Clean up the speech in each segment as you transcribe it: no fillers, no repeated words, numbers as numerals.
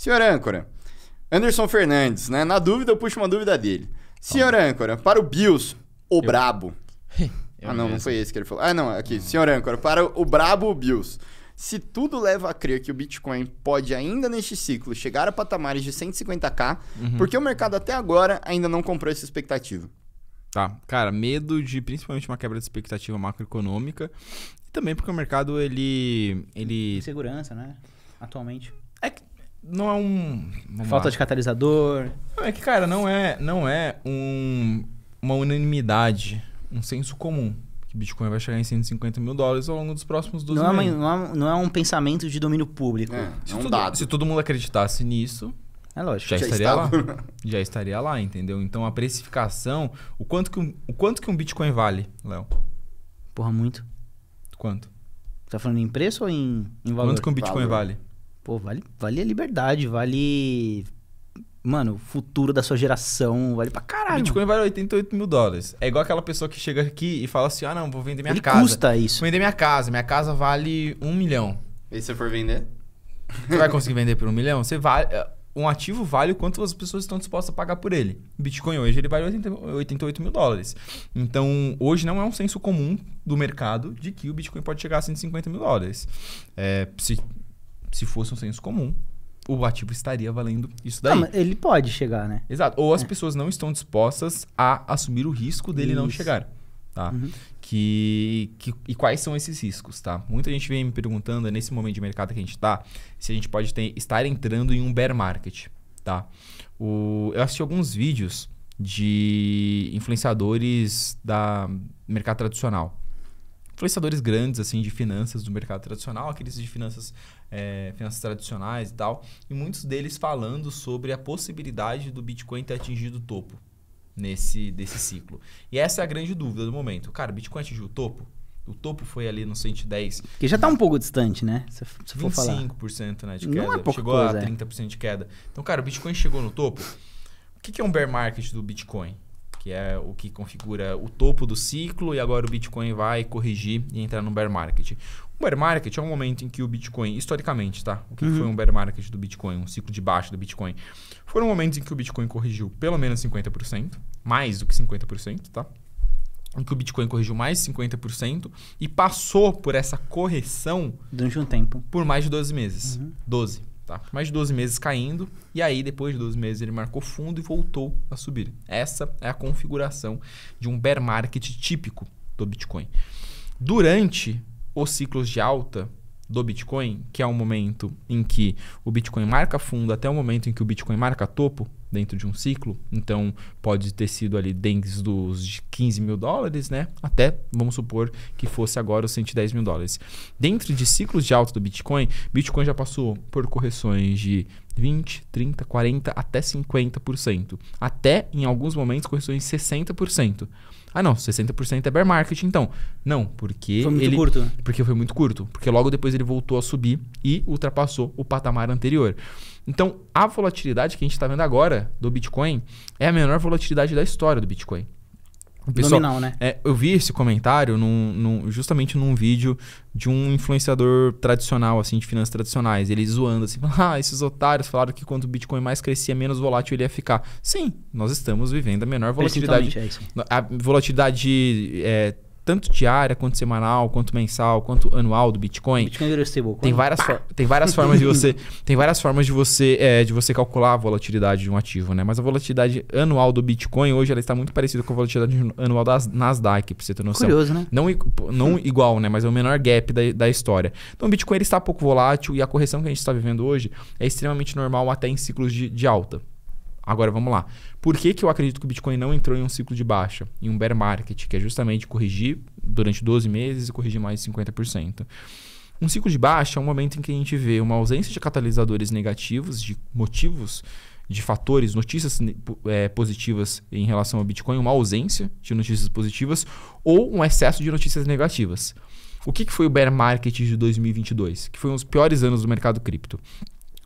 Senhor âncora, Anderson Fernandes, né? Na dúvida, eu puxo uma dúvida dele. Senhor âncora, para o Bills, o brabo. Não foi esse que ele falou. Não, aqui. Senhor âncora, para o brabo Bills. Se tudo leva a crer que o Bitcoin pode ainda neste ciclo chegar a patamares de 150k, porque o mercado até agora ainda não comprou essa expectativa? Tá, cara, medo de principalmente uma quebra de expectativa macroeconômica e também porque o mercado, ele... Insegurança, né? Atualmente. É que não é um... Falta de catalisador. É que, cara, não é uma unanimidade, um senso comum. Que Bitcoin vai chegar em 150 mil dólares ao longo dos próximos 12 meses. Não é um pensamento de domínio público. Se todo mundo acreditasse nisso, é lógico. Já estaria lá. Já estaria lá, entendeu? Então a precificação... O quanto que um Bitcoin vale, Léo? Porra, muito. Quanto? Tá falando em preço ou em valor? Quanto que um Bitcoin vale? Pô, vale a liberdade, vale... Mano, o futuro da sua geração vale pra caralho. Bitcoin vale 88 mil dólares. É igual aquela pessoa que chega aqui e fala assim, não, vou vender minha casa. Custa isso. Vou vender minha casa. Minha casa vale 1 milhão. E se você for vender? Você vai conseguir vender por 1 milhão? Um ativo vale o quanto as pessoas estão dispostas a pagar por ele. Bitcoin hoje ele vale 88 mil dólares. Então, hoje não é um senso comum do mercado de que o Bitcoin pode chegar a 150 mil dólares. Se fosse um senso comum, o ativo estaria valendo isso daí. Mas ele pode chegar, né? Exato. Ou as pessoas não estão dispostas a assumir o risco dele não chegar. Tá? E quais são esses riscos, tá? Muita gente vem me perguntando, nesse momento de mercado que a gente tá, se a gente pode estar entrando em um bear market, tá? Eu assisti alguns vídeos de influenciadores do mercado tradicional. Influenciadores grandes, assim, de finanças do mercado tradicional, aqueles de finanças tradicionais e tal. E muitos deles falando sobre a possibilidade do Bitcoin ter atingido o topo desse ciclo. E essa é a grande dúvida do momento. Cara, o Bitcoin atingiu o topo? O topo foi ali no 110. Que já tá um pouco distante, né? Se for 25%, né, de queda. Não é pouca chegou coisa, a 30% de queda. Então, cara, o Bitcoin chegou no topo. O que é um bear market do Bitcoin? Que é o que configura o topo do ciclo e agora o Bitcoin vai corrigir e entrar no bear market. O bear market é um momento em que o Bitcoin, historicamente, tá? O que foi um bear market do Bitcoin, um ciclo de baixa do Bitcoin? Foram momentos em que o Bitcoin corrigiu pelo menos 50%, mais do que 50%, tá? Em que o Bitcoin corrigiu mais de 50% e passou por essa correção durante um tempo. Por mais de 12 meses. 12. Tá? Mais de 12 meses caindo, e aí depois de 12 meses ele marcou fundo e voltou a subir. Essa é a configuração de um bear market típico do Bitcoin. Durante os ciclos de alta do Bitcoin, que é o momento em que o Bitcoin marca fundo até o momento em que o Bitcoin marca topo dentro de um ciclo, então pode ter sido ali dentro dos 15 mil dólares, né? Até, vamos supor que fosse agora os 110 mil dólares. Dentro de ciclos de alta do Bitcoin já passou por correções de 20, 30, 40 até 50%. Até, em alguns momentos, correções de 60%. Não, 60% é bear market, então. Não, porque foi muito curto. Porque foi muito curto. Porque logo depois ele voltou a subir e ultrapassou o patamar anterior. Então, a volatilidade que a gente está vendo agora do Bitcoin é a menor volatilidade da história do Bitcoin. Nominal, né? Eu vi esse comentário justamente num vídeo de um influenciador tradicional, assim, de finanças tradicionais. Ele zoando assim, esses otários falaram que quanto o Bitcoin mais crescia, menos volátil ele ia ficar. Sim, nós estamos vivendo a menor volatilidade. É isso. A volatilidade tanto diária, quanto semanal, quanto mensal, quanto anual do Bitcoin. O Bitcoin virou stable. Tem várias formas de você calcular a volatilidade de um ativo, né? Mas a volatilidade anual do Bitcoin hoje ela está muito parecida com a volatilidade anual das Nasdaq, pra você ter noção. Curioso, né? Não igual, né? Mas é o menor gap da história. Então o Bitcoin ele está pouco volátil e a correção que a gente está vivendo hoje é extremamente normal até em ciclos de alta. Agora vamos lá. Por que eu acredito que o Bitcoin não entrou em um ciclo de baixa, em um bear market, que é justamente corrigir durante 12 meses e corrigir mais de 50%? Um ciclo de baixa é um momento em que a gente vê uma ausência de catalisadores negativos, de motivos, de fatores, notícias positivas em relação ao Bitcoin, uma ausência de notícias positivas ou um excesso de notícias negativas. O que foi o bear market de 2022? Que foi um dos piores anos do mercado cripto.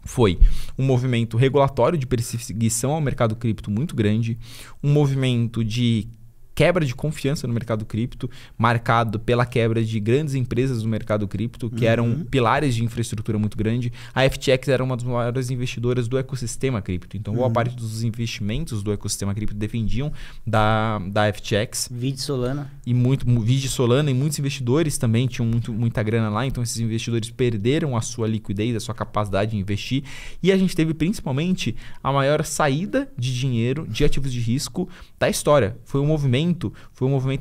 Foi um movimento regulatório de perseguição ao mercado cripto muito grande, um movimento de quebra de confiança no mercado cripto, marcado pela quebra de grandes empresas do mercado cripto, que eram pilares de infraestrutura muito grande. A FTX era uma das maiores investidoras do ecossistema cripto. Então, boa parte dos investimentos do ecossistema cripto dependiam da FTX. Vide Solana. Vide Solana, e muitos investidores também tinham muita grana lá. Então, esses investidores perderam a sua liquidez, a sua capacidade de investir. E a gente teve, principalmente, a maior saída de dinheiro de ativos de risco da história. Foi um movimento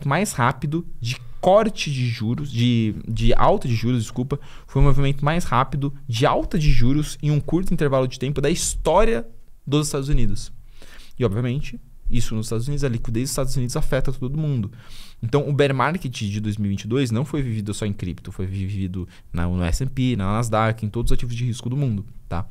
mais rápido de corte de juros, de alta de juros, desculpa. Foi um movimento mais rápido de alta de juros em um curto intervalo de tempo da história dos Estados Unidos. E, obviamente, isso nos Estados Unidos, a liquidez dos Estados Unidos afeta todo mundo. Então, o bear market de 2022 não foi vivido só em cripto, foi vivido no S&P, na Nasdaq, em todos os ativos de risco do mundo. Tá?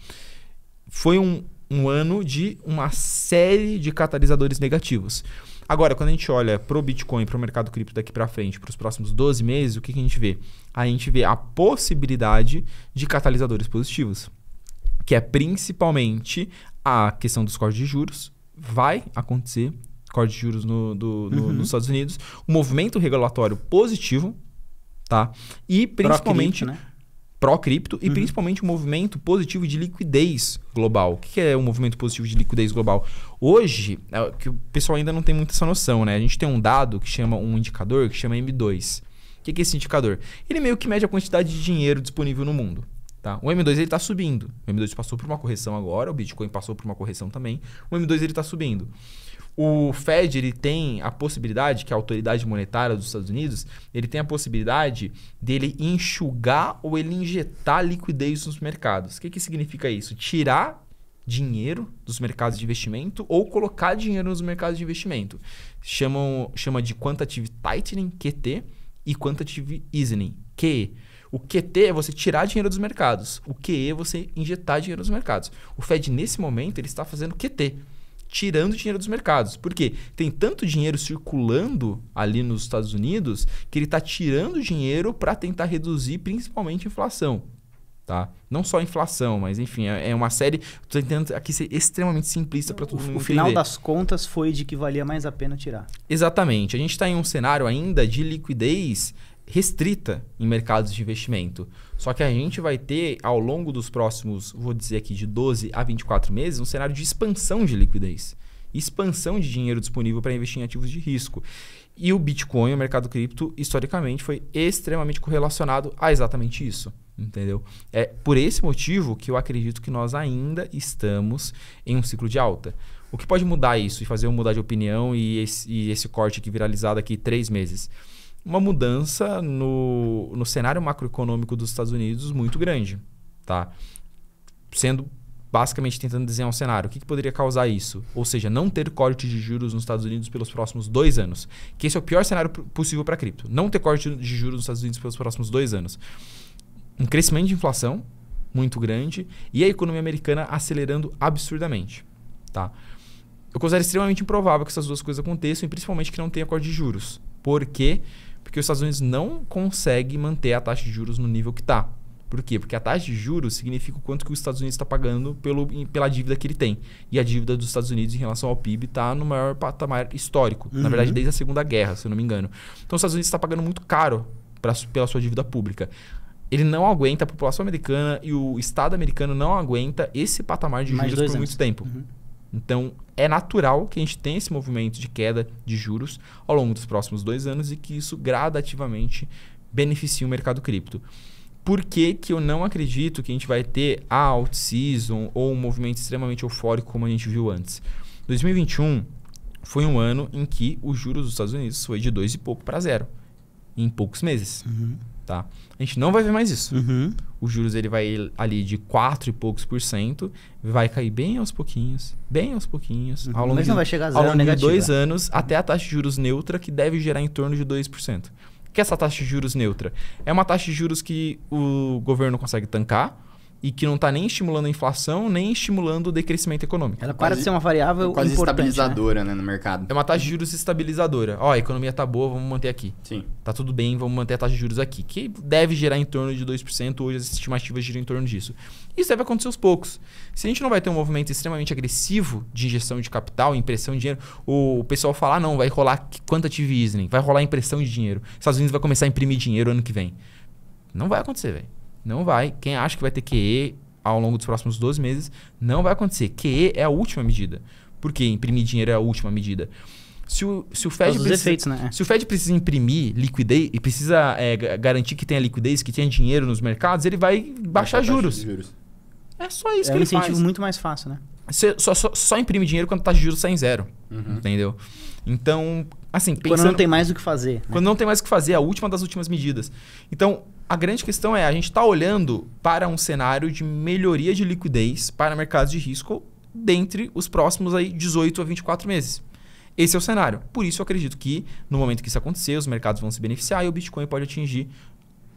Foi um ano de uma série de catalisadores negativos. Agora, quando a gente olha para o Bitcoin, para o mercado cripto daqui para frente, para os próximos 12 meses, o que a gente vê? A gente vê a possibilidade de catalisadores positivos, que é principalmente a questão dos cortes de juros. Vai acontecer corte de juros nos Estados Unidos, um movimento regulatório positivo, tá? E principalmente... pró-cripto e principalmente um movimento positivo de liquidez global. O que é um movimento positivo de liquidez global? Hoje, que o pessoal ainda não tem muita essa noção, né? A gente tem um dado que chama um indicador que chama M2. O que é esse indicador? Ele meio que mede a quantidade de dinheiro disponível no mundo. Tá? O M2 está subindo. O M2 passou por uma correção agora, o Bitcoin passou por uma correção também. O M2 está subindo. O Fed ele tem a possibilidade, que é a autoridade monetária dos Estados Unidos, ele tem a possibilidade dele enxugar ou ele injetar liquidez nos mercados. O que significa isso? Tirar dinheiro dos mercados de investimento ou colocar dinheiro nos mercados de investimento. Chama de Quantitative Tightening, QT, e Quantitative Easing, QE. O QT é você tirar dinheiro dos mercados. O QE é você injetar dinheiro nos mercados. O Fed, nesse momento, ele está fazendo QT. Tirando dinheiro dos mercados. Por quê? Tem tanto dinheiro circulando ali nos Estados Unidos que ele está tirando dinheiro para tentar reduzir principalmente a inflação. Tá? Não só a inflação, mas enfim, é uma série... Estou tentando aqui ser extremamente simplista para todo mundo entender. O final das contas foi de que valia mais a pena tirar. Exatamente. A gente está em um cenário ainda de liquidez restrita em mercados de investimento. Só que a gente vai ter, ao longo dos próximos, vou dizer aqui, de 12 a 24 meses, um cenário de expansão de liquidez. Expansão de dinheiro disponível para investir em ativos de risco. E o Bitcoin, o mercado cripto, historicamente foi extremamente correlacionado a exatamente isso. Entendeu? É por esse motivo que eu acredito que nós ainda estamos em um ciclo de alta. O que pode mudar isso e fazer eu mudar de opinião e esse corte aqui viralizado aqui 3 meses? Uma mudança no cenário macroeconômico dos Estados Unidos muito grande. Tá? Sendo basicamente tentando desenhar um cenário. O que poderia causar isso? Ou seja, não ter corte de juros nos Estados Unidos pelos próximos 2 anos. Que esse é o pior cenário possível para cripto. Não ter corte de juros nos Estados Unidos pelos próximos 2 anos. Um crescimento de inflação muito grande e a economia americana acelerando absurdamente. Tá? Eu considero extremamente improvável que essas duas coisas aconteçam e principalmente que não tenha corte de juros. Por quê? Porque os Estados Unidos não conseguem manter a taxa de juros no nível que está. Por quê? Porque a taxa de juros significa o quanto que os Estados Unidos está pagando pela dívida que ele tem. E a dívida dos Estados Unidos em relação ao PIB está no maior patamar histórico. Na verdade, desde a Segunda Guerra, se eu não me engano. Então, os Estados Unidos está pagando muito caro pela sua dívida pública. Ele não aguenta, a população americana e o Estado americano não aguenta esse patamar de juros por muito tempo. Então, é natural que a gente tenha esse movimento de queda de juros ao longo dos próximos 2 anos e que isso gradativamente beneficie o mercado cripto. Por que eu não acredito que a gente vai ter a alt-season ou um movimento extremamente eufórico como a gente viu antes? 2021 foi um ano em que os juros dos Estados Unidos foi de 2 e pouco para 0 em poucos meses. Tá? A gente não vai ver mais isso. Os juros ele vai ali de 4 e poucos %, vai cair bem aos pouquinhos, ao longo Mas não vai chegar a zero de negativa. 2 anos até a taxa de juros neutra, que deve gerar em torno de 2%. O que é essa taxa de juros neutra? É uma taxa de juros que o governo consegue tancar, e que não tá nem estimulando a inflação, nem estimulando o decrescimento econômico. Ela para de ser uma variável quase importante, estabilizadora, né, no mercado. É uma taxa de juros estabilizadora. Ó, a economia tá boa, vamos manter aqui. Sim. Tá tudo bem, vamos manter a taxa de juros aqui. Que deve gerar em torno de 2%, hoje as estimativas giram em torno disso. Isso deve acontecer aos poucos. Se a gente não vai ter um movimento extremamente agressivo de injeção de capital, impressão de dinheiro, o pessoal fala, não, vai rolar quantitative easing, vai rolar impressão de dinheiro. Os Estados Unidos vai começar a imprimir dinheiro ano que vem. Não vai acontecer, velho. Não vai. Quem acha que vai ter QE ao longo dos próximos 12 meses, não vai acontecer. QE é a última medida. Por que imprimir dinheiro é a última medida? Se o Fed precisa, efeitos, né? Se o Fed precisa imprimir liquidez e precisa garantir que tenha liquidez, que tenha dinheiro nos mercados, ele vai baixar juros. É só isso que ele faz. É um incentivo muito mais fácil, né? Você só imprime dinheiro quando a taxa de juros sai em zero. Entendeu? Então, assim... Quando não tem mais o que fazer. Quando não tem mais o que fazer, é a última das últimas medidas. Então, a grande questão é, a gente está olhando para um cenário de melhoria de liquidez para mercados de risco dentre os próximos aí 18 a 24 meses. Esse é o cenário. Por isso, eu acredito que no momento que isso acontecer, os mercados vão se beneficiar e o Bitcoin pode atingir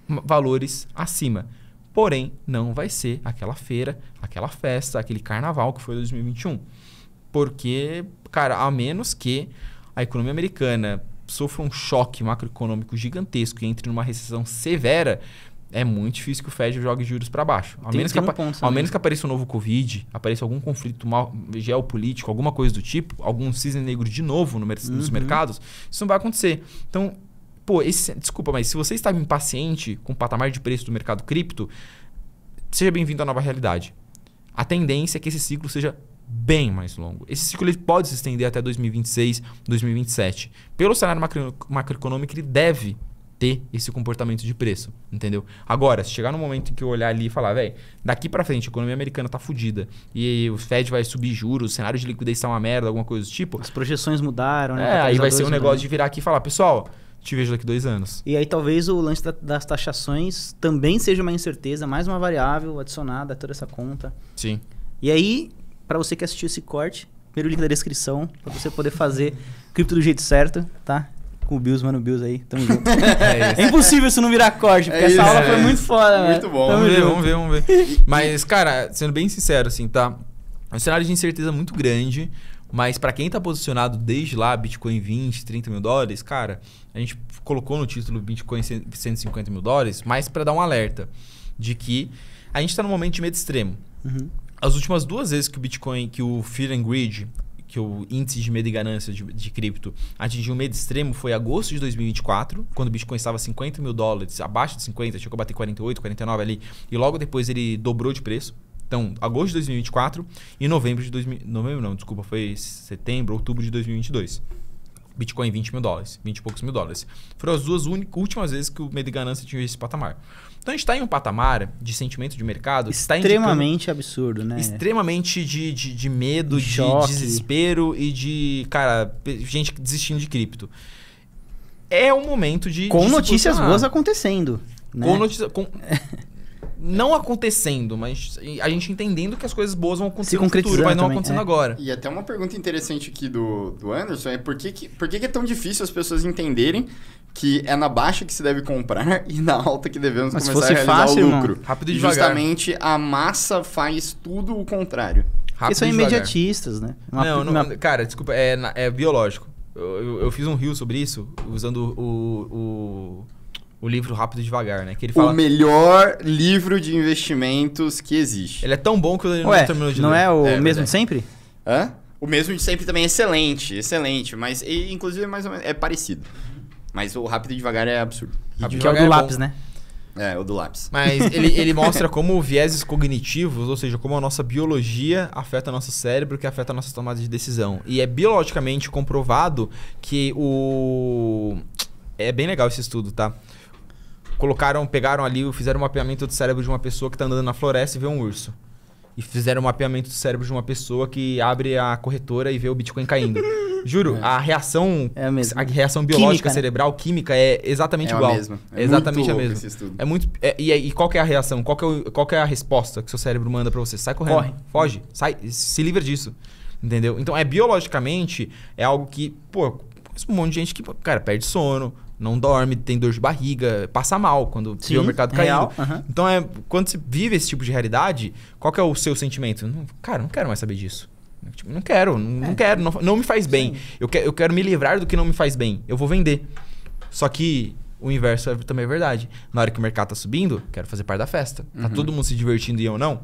valores acima. Porém, não vai ser aquela feira, aquela festa, aquele carnaval que foi 2021. Porque, cara, a menos que a economia americana sofra um choque macroeconômico gigantesco e entre numa recessão severa, é muito difícil que o Fed jogue juros para baixo. Ao menos que apareça um novo Covid, apareça algum conflito geopolítico, alguma coisa do tipo, algum cisne negro de novo nos mercados, isso não vai acontecer. Então, pô, desculpa, mas se você está impaciente com o patamar de preço do mercado cripto, seja bem-vindo à nova realidade. A tendência é que esse ciclo seja bem mais longo. Esse ciclo ele pode se estender até 2026, 2027. Pelo cenário macroeconômico, ele deve ter esse comportamento de preço, entendeu? Agora, se chegar no momento em que eu olhar ali e falar, velho, daqui pra frente a economia americana tá fodida e o Fed vai subir juros, o cenário de liquidez tá uma merda, alguma coisa do tipo... As projeções mudaram, né? Aí vai ser um negócio de virar aqui e falar, pessoal, te vejo daqui 2 anos. E aí talvez o lance das taxações também seja uma incerteza, mais uma variável adicionada a toda essa conta. Sim. E aí, para você que assistiu esse corte, primeiro link da descrição, para você poder fazer cripto do jeito certo, tá? Com o Bills, mano, o Bills aí, tamo junto. É impossível isso não virar corte, porque essa aula foi muito foda, né? Muito bom. Vamos ver. Mas, cara, sendo bem sincero, assim, tá? É um cenário de incerteza muito grande, mas pra quem tá posicionado desde lá, Bitcoin 20, 30 mil dólares, cara, a gente colocou no título Bitcoin 150 mil dólares, mas pra dar um alerta de que a gente tá num momento de medo extremo. As últimas 2 vezes que o Bitcoin, que o Fear and Greed, que o índice de medo e ganância de cripto atingiu um medo extremo, foi agosto de 2024, quando o Bitcoin estava 50 mil dólares, abaixo de 50, chegou a bater 48, 49 ali, e logo depois ele dobrou de preço. Então, agosto de 2024 e novembro, foi setembro, outubro de 2022. Bitcoin 20 mil dólares, 20 e poucos mil dólares. Foram as 2 últimas vezes que o medo e ganância atingiu esse patamar. Então a gente está em um patamar de sentimento de mercado extremamente absurdo, né? Extremamente de medo, de desespero e de, cara, gente desistindo de cripto. É um momento de... Com notícias boas acontecendo. Né? Não acontecendo, mas a gente entendendo que as coisas boas vão acontecer no futuro, mas não acontecendo agora. E até uma pergunta interessante aqui do Anderson é por que é tão difícil as pessoas entenderem que é na baixa que se deve comprar e na alta que devemos começar a realizar fácil, o lucro. Irmão, rápido e devagar. Justamente a massa faz tudo o contrário. Porque são imediatistas, né? Cara, desculpa, é biológico. Eu fiz um reel sobre isso, usando o livro Rápido e Devagar, né? Que ele fala... O melhor livro de investimentos que existe. Ele é tão bom que eu não terminou de ler. Não é o mesmo de sempre? Hã? O mesmo de sempre também é excelente, mas inclusive mais ou menos é parecido. Mas o Rápido e Devagar é absurdo. Que é o do lápis, né? É, o do lápis. Mas ele mostra como vieses cognitivos, ou seja, como a nossa biologia afeta nosso cérebro, que afeta a nossa tomada de decisão. E é biologicamente comprovado que É bem legal esse estudo, tá? Pegaram ali, fizeram um mapeamento do cérebro de uma pessoa que tá andando na floresta e vê um urso. E fizeram um mapeamento do cérebro de uma pessoa que abre a corretora e vê o Bitcoin caindo. Juro, a reação biológica química, cerebral, química, é exatamente igual. A mesma. É exatamente a mesma. Esse estudo. E qual que é a reação? Qual que é a resposta que seu cérebro manda pra você? Sai correndo. Foge. Sai, se livra disso. Entendeu? Então, biologicamente, é algo que, pô, Mas um monte de gente que, cara, perde sono, não dorme, tem dor de barriga, passa mal quando vê o mercado caindo. Então, quando você vive esse tipo de realidade, qual que é o seu sentimento? Cara, não quero mais saber disso. Tipo, não quero, não me faz bem. Eu quero me livrar do que não me faz bem. Eu vou vender. Só que o inverso também é verdade. Na hora que o mercado tá subindo, quero fazer parte da festa. Tá todo mundo se divertindo e eu não.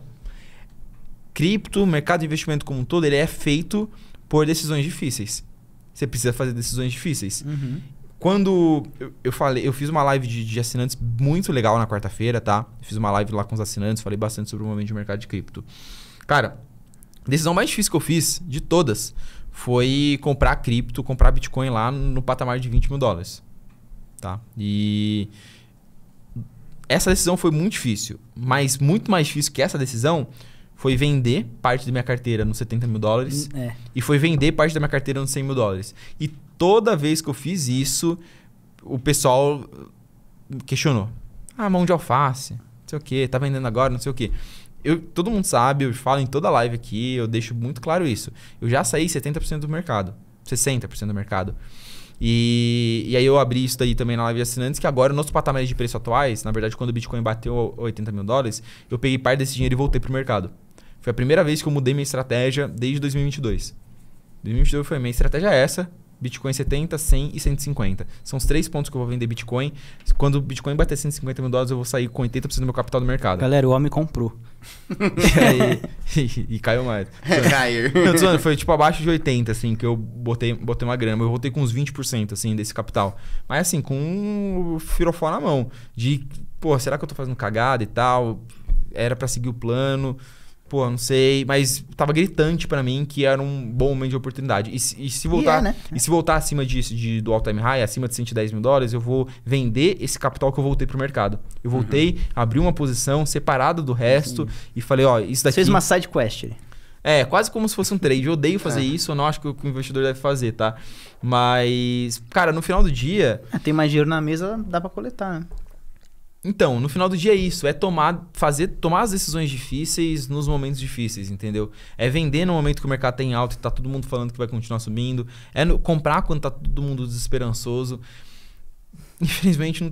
Cripto, mercado de investimento como um todo, ele é feito por decisões difíceis. Você precisa fazer decisões difíceis. Quando eu fiz uma live de assinantes muito legal na quarta-feira, tá? Eu fiz uma live lá com os assinantes, falei bastante sobre o momento de mercado de cripto. Cara, a decisão mais difícil que eu fiz, de todas, foi comprar cripto, comprar Bitcoin lá no patamar de $20 mil. Tá? E essa decisão foi muito difícil, mas muito mais difícil que essa decisão foi vender parte da minha carteira nos $70 mil e foi vender parte da minha carteira nos $100 mil. E toda vez que eu fiz isso, o pessoal questionou. Mão de alface, não sei o quê, tá vendendo agora, não sei o quê. Todo mundo sabe, eu falo em toda live aqui, eu deixo muito claro isso. Eu já saí 70% do mercado, 60% do mercado. E aí eu abri isso daí também na live de assinantes, que agora, nos patamares de preço atuais, na verdade, quando o Bitcoin bateu $80 mil, eu peguei parte desse dinheiro e voltei pro mercado. Foi a primeira vez que eu mudei minha estratégia desde 2022. 2022 foi minha estratégia essa, Bitcoin 70, 100 e 150. São os 3 pontos que eu vou vender Bitcoin. Quando o Bitcoin bater $150 mil, eu vou sair com 80% do meu capital do mercado. Galera, o homem comprou. E caiu mais. Caiu. Foi tipo abaixo de 80, assim, que eu botei uma grana. Eu voltei com uns 20%, assim, desse capital. Mas assim, com um firofó na mão. De, será que eu tô fazendo cagada e tal? Era pra seguir o plano. Não sei, mas tava gritante pra mim que era um bom momento de oportunidade. E se voltar, né? E se voltar acima do all-time high, acima de $110 mil, eu vou vender esse capital que eu voltei pro mercado. Eu voltei, abri uma posição separada do resto e falei, isso daqui... Fez uma side quest. Quase como se fosse um trade. Eu odeio fazer isso, eu não acho que o investidor deve fazer, tá? Mas, cara, no final do dia... Tem mais dinheiro na mesa, dá pra coletar, né? Então, no final do dia é isso, é tomar as decisões difíceis nos momentos difíceis, entendeu? É vender no momento que o mercado tá em alta e tá todo mundo falando que vai continuar subindo. É comprar quando tá todo mundo desesperançoso. Infelizmente não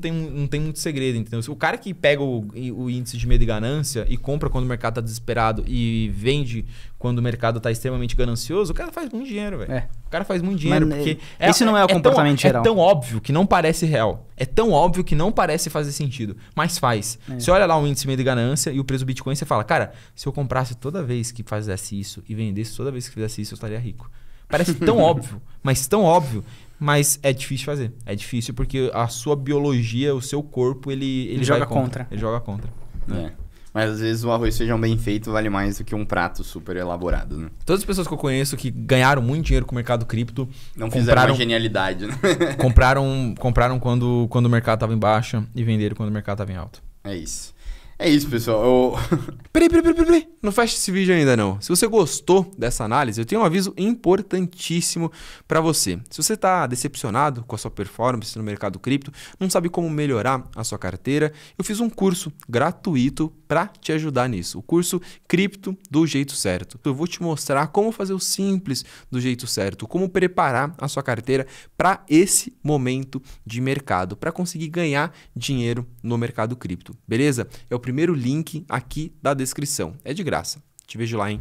tem muito segredo, entendeu? O cara que pega o índice de medo e ganância e compra quando o mercado tá desesperado e vende quando o mercado tá extremamente ganancioso, o cara faz muito dinheiro, velho. O cara faz muito dinheiro, porque... Esse não é o comportamento geral. É tão óbvio que não parece real. É tão óbvio que não parece fazer sentido. Mas faz. Você olha lá o índice de medo e ganância e o preço do Bitcoin, você fala, cara, se eu comprasse toda vez que fizesse isso e vendesse toda vez que fizesse isso, eu estaria rico. Parece tão óbvio, mas tão óbvio. Mas é difícil fazer. É difícil porque a sua biologia, o seu corpo, ele joga contra. Ele joga contra. Mas às vezes o arroz feijão bem feito vale mais do que um prato super elaborado, né? Todas as pessoas que eu conheço que ganharam muito dinheiro com o mercado cripto... Não fizeram uma genialidade, né? compraram quando o mercado estava em baixa e venderam quando o mercado estava em alta. É isso. É isso, pessoal. Peraí. Não fecha esse vídeo ainda não. Se você gostou dessa análise, eu tenho um aviso importantíssimo para você. Se você está decepcionado com a sua performance no mercado cripto, não sabe como melhorar a sua carteira, eu fiz um curso gratuito para te ajudar nisso. O curso Cripto do Jeito Certo. Eu vou te mostrar como fazer o simples do jeito certo, como preparar a sua carteira para esse momento de mercado, para conseguir ganhar dinheiro no mercado cripto. Beleza? É o primeiro link aqui da descrição. É de graça. Te vejo lá, hein?